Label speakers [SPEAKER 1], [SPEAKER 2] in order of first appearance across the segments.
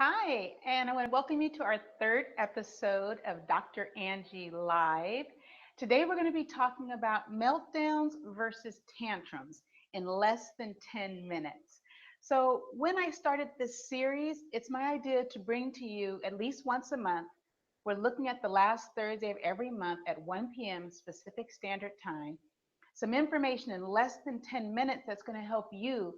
[SPEAKER 1] Hi, and I want to welcome you to our third episode of Dr. Angie Live. Today we're going to be talking about meltdowns versus tantrums in less than 10 minutes. So, when I started this series, it's my idea to bring to you at least once a month. We're looking at the last Thursday of every month at 1 p.m. Pacific Standard Time. Some information in less than 10 minutes that's going to help you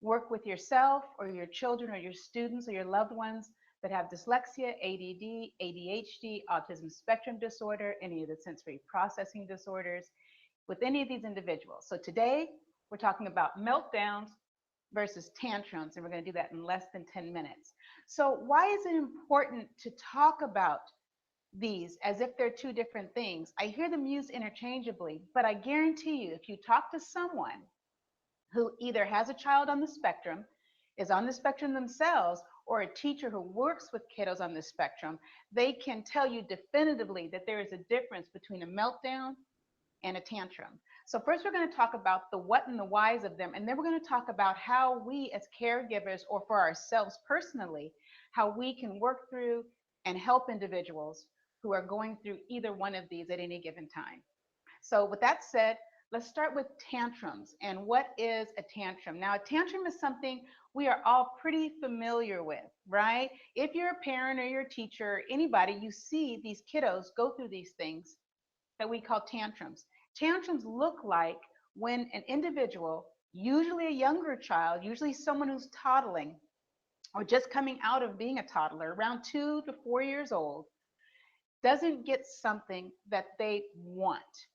[SPEAKER 1] work with yourself or your children or your students or your loved ones that have dyslexia, ADD, ADHD, autism spectrum disorder, any of the sensory processing disorders, with any of these individuals. So today we're talking about meltdowns versus tantrums, and we're going to do that in less than 10 minutes. So, why is it important to talk about these as if they're two different things? I hear them used interchangeably, but I guarantee you, if you talk to someone who either has a child on the spectrum, is on the spectrum themselves, or a teacher who works with kiddos on the spectrum, they can tell you definitively that there is a difference between a meltdown and a tantrum. So, first, we're going to talk about the what and the whys of them, and then we're going to talk about how we, as caregivers, or for ourselves personally, how we can work through and help individuals who are going through either one of these at any given time. So, with that said, let's start with tantrums. And what is a tantrum? Now, a tantrum is something we are all pretty familiar with, right? If you're a parent or you're a teacher, or anybody, you see these kiddos go through these things that we call tantrums. Tantrums look like when an individual, usually a younger child, usually someone who's toddling or just coming out of being a toddler, around 2 to 4 years old, doesn't get something that they want,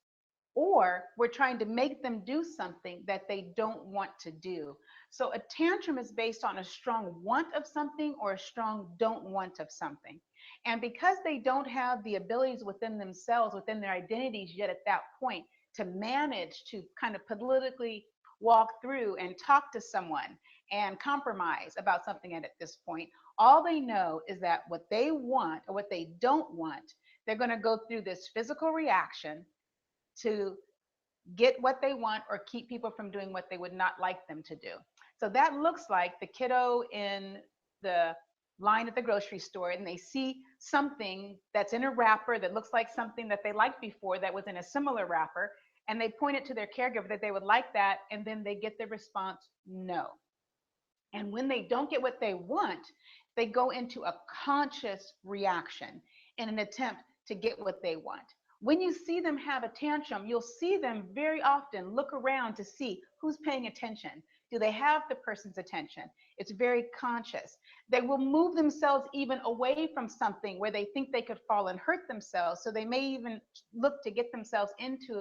[SPEAKER 1] or we're trying to make them do something that they don't want to do. So a tantrum is based on a strong want of something or a strong don't want of something. And because they don't have the abilities within themselves, within their identities yet at that point, to manage to kind of politically walk through and talk to someone and compromise about something at this point, all they know is that what they want or what they don't want, they're going to go through this physical reaction to get what they want or keep people from doing what they would not like them to do. So that looks like the kiddo in the line at the grocery store, and they see something that's in a wrapper that looks like something that they liked before that was in a similar wrapper, and they point it to their caregiver that they would like that, and then they get the response no. And when they don't get what they want, they go into a conscious reaction in an attempt to get what they want. When you see them have a tantrum, you'll see them very often look around to see who's paying attention. Do they have the person's attention? It's very conscious. They will move themselves even away from something where they think they could fall and hurt themselves. So they may even look to get themselves into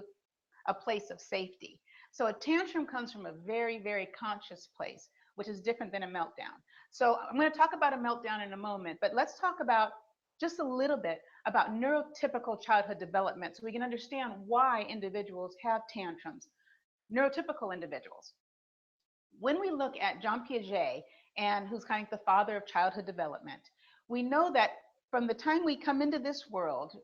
[SPEAKER 1] a place of safety. So a tantrum comes from a very, very conscious place, which is different than a meltdown. So I'm going to talk about a meltdown in a moment, but let's talk about just a little bit about neurotypical childhood development so we can understand why individuals have tantrums. Neurotypical individuals. When we look at John Piaget, and who's kind of the father of childhood development, we know that from the time we come into this world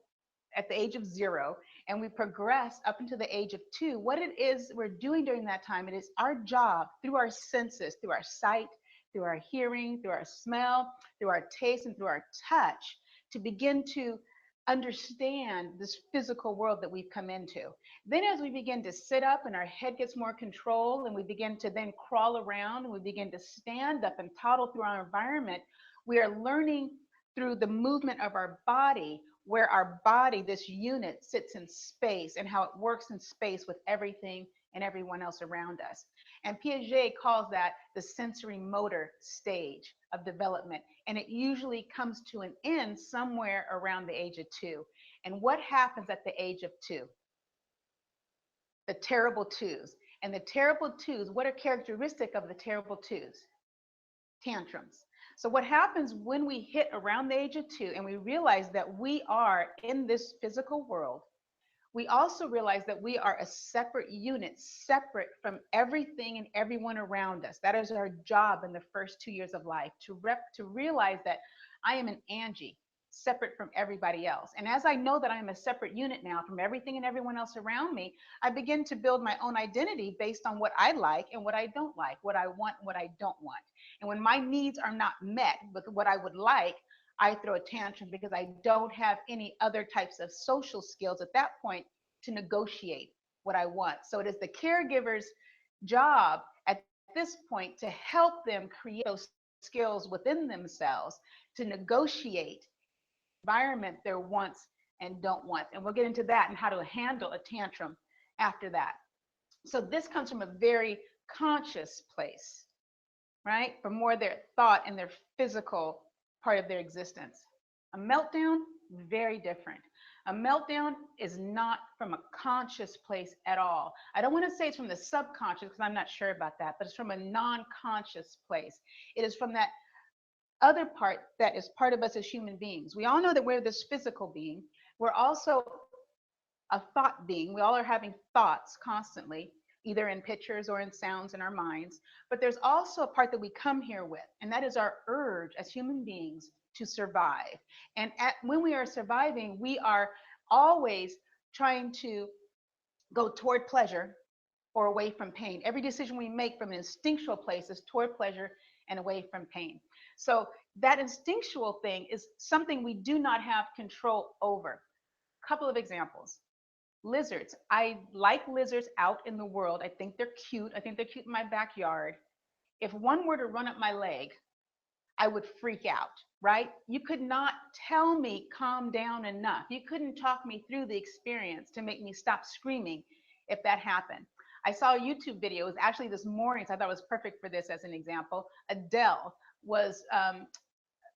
[SPEAKER 1] at the age of 0 and we progress up into the age of 2, what it is we're doing during that time, it is our job through our senses, through our sight, through our hearing, through our smell, through our taste, and through our touch, to begin to understand this physical world that we've come into. Then, as we begin to sit up and our head gets more control, and we begin to then crawl around and we begin to stand up and toddle through our environment, we are learning through the movement of our body where our body, this unit, sits in space and how it works in space with everything and everyone else around us. And Piaget calls that the sensory motor stage of development. And it usually comes to an end somewhere around the age of 2. And what happens at the age of 2? The terrible twos. And the terrible twos, what are characteristic of the terrible twos? Tantrums. So what happens when we hit around the age of 2 and we realize that we are in this physical world, we also realize that we are a separate unit, separate from everything and everyone around us. That is our job in the first 2 years of life, to realize that I am an Angie. separate from everybody else. And as I know that I'm a separate unit now from everything and everyone else around me, I begin to build my own identity based on what I like and what I don't like, what I want and what I don't want. And when my needs are not met with what I would like, I throw a tantrum because I don't have any other types of social skills at that point to negotiate what I want. So it is the caregiver's job at this point to help them create those skills within themselves to negotiate environment their wants and don't want. And we'll get into that and how to handle a tantrum after that. So this comes from a very conscious place, right? From more their thought and their physical part of their existence. A meltdown, very different. A meltdown is not from a conscious place at all. I don't want to say it's from the subconscious because I'm not sure about that, but it's from a non-conscious place. It is from that other part that is part of us as human beings. We all know that we're this physical being. We're also a thought being. We all are having thoughts constantly, either in pictures or in sounds in our minds. But there's also a part that we come here with, and that is our urge as human beings to survive. And when we are surviving, we are always trying to go toward pleasure or away from pain. Every decision we make from an instinctual place is toward pleasure and away from pain. So that instinctual thing is something we do not have control over. Couple of examples. Lizards. I like lizards out in the world. I think they're cute. I think they're cute in my backyard. If one were to run up my leg, I would freak out, right? You could not tell me calm down enough. You couldn't talk me through the experience to make me stop screaming if that happened. I saw a YouTube video. It was actually this morning, so I thought it was perfect for this as an example. Adele was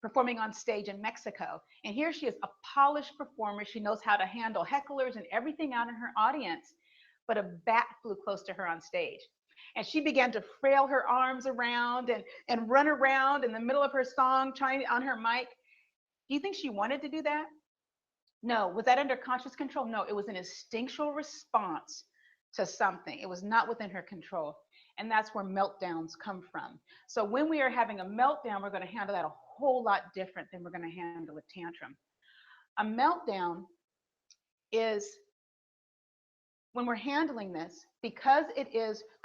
[SPEAKER 1] performing on stage in Mexico. And here she is, a polished performer. She knows how to handle hecklers and everything out in her audience. But a bat flew close to her on stage. And she began to flail her arms around and run around in the middle of her song, trying on her mic. Do you think she wanted to do that? No. Was that under conscious control? No, it was an instinctual response to something. It was not within her control. And that's where meltdowns come from. So when we are having a meltdown, we're going to handle that a whole lot different than we're going to handle a tantrum. A meltdown is when we're handling this, because it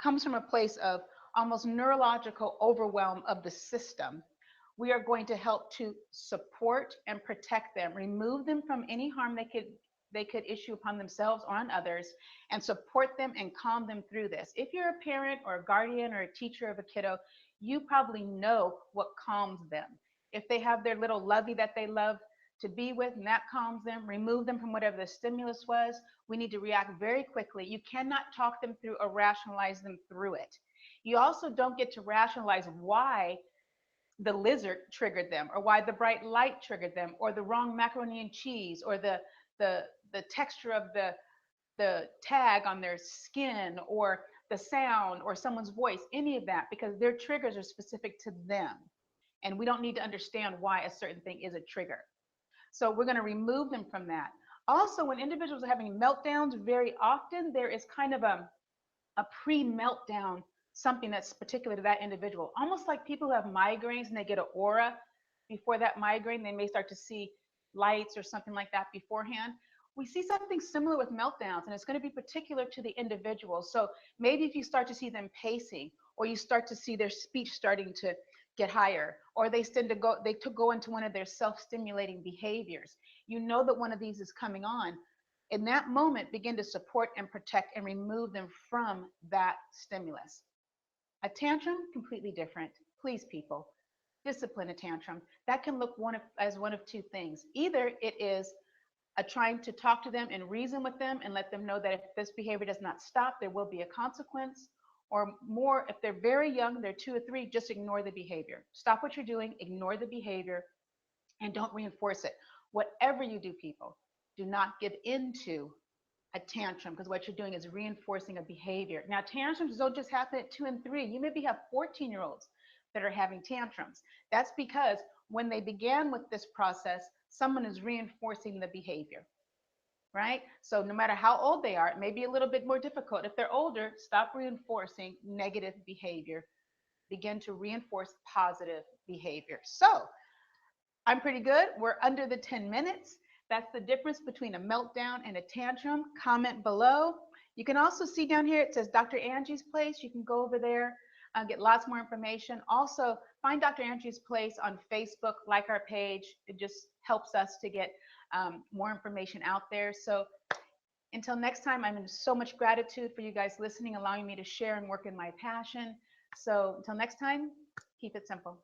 [SPEAKER 1] comes from a place of almost neurological overwhelm of the system, we are going to help to support and protect them, remove them from any harm they could issue upon themselves or on others, and support them and calm them through this. If you're a parent or a guardian or a teacher of a kiddo, you probably know what calms them. If they have their little lovey that they love to be with and that calms them, remove them from whatever the stimulus was, we need to react very quickly. You cannot talk them through or rationalize them through it. You also don't get to rationalize why the lizard triggered them, or why the bright light triggered them, or the wrong macaroni and cheese, or the texture of the tag on their skin, or the sound, or someone's voice, any of that, because their triggers are specific to them. And we don't need to understand why a certain thing is a trigger. So we're going to remove them from that. Also, when individuals are having meltdowns, very often there is kind of a pre-meltdown, something that's particular to that individual. Almost like people who have migraines and they get an aura before that migraine, they may start to see lights or something like that beforehand. We see something similar with meltdowns, and it's going to be particular to the individual. So maybe if you start to see them pacing, or you start to see their speech starting to get higher, or they tend to go into one of their self-stimulating behaviors, you know that one of these is coming on. In that moment, begin to support and protect and remove them from that stimulus. A tantrum, completely different. Please, people, discipline a tantrum. That can look as one of two things. Either it is trying to talk to them and reason with them and let them know that if this behavior does not stop, there will be a consequence. Or more, if they're very young, they're 2 or 3, just ignore the behavior. Stop what you're doing, ignore the behavior, and don't reinforce it. Whatever you do, people, do not give into a tantrum, because what you're doing is reinforcing a behavior. Now, tantrums don't just happen at 2 and 3. You maybe have 14-year-olds that are having tantrums. That's because when they began with this process, someone is reinforcing the behavior, right? So no matter how old they are, it may be a little bit more difficult. If they're older, stop reinforcing negative behavior. Begin to reinforce positive behavior. So I'm pretty good. We're under the 10 minutes. That's the difference between a meltdown and a tantrum. Comment below. You can also see down here, it says Dr. Angie's Place. You can go over there, get lots more information. Also, find Dr. Angie's Place on Facebook, like our page. It just helps us to get more information out there. So until next time, I'm in so much gratitude for you guys listening, allowing me to share and work in my passion. So until next time, keep it simple.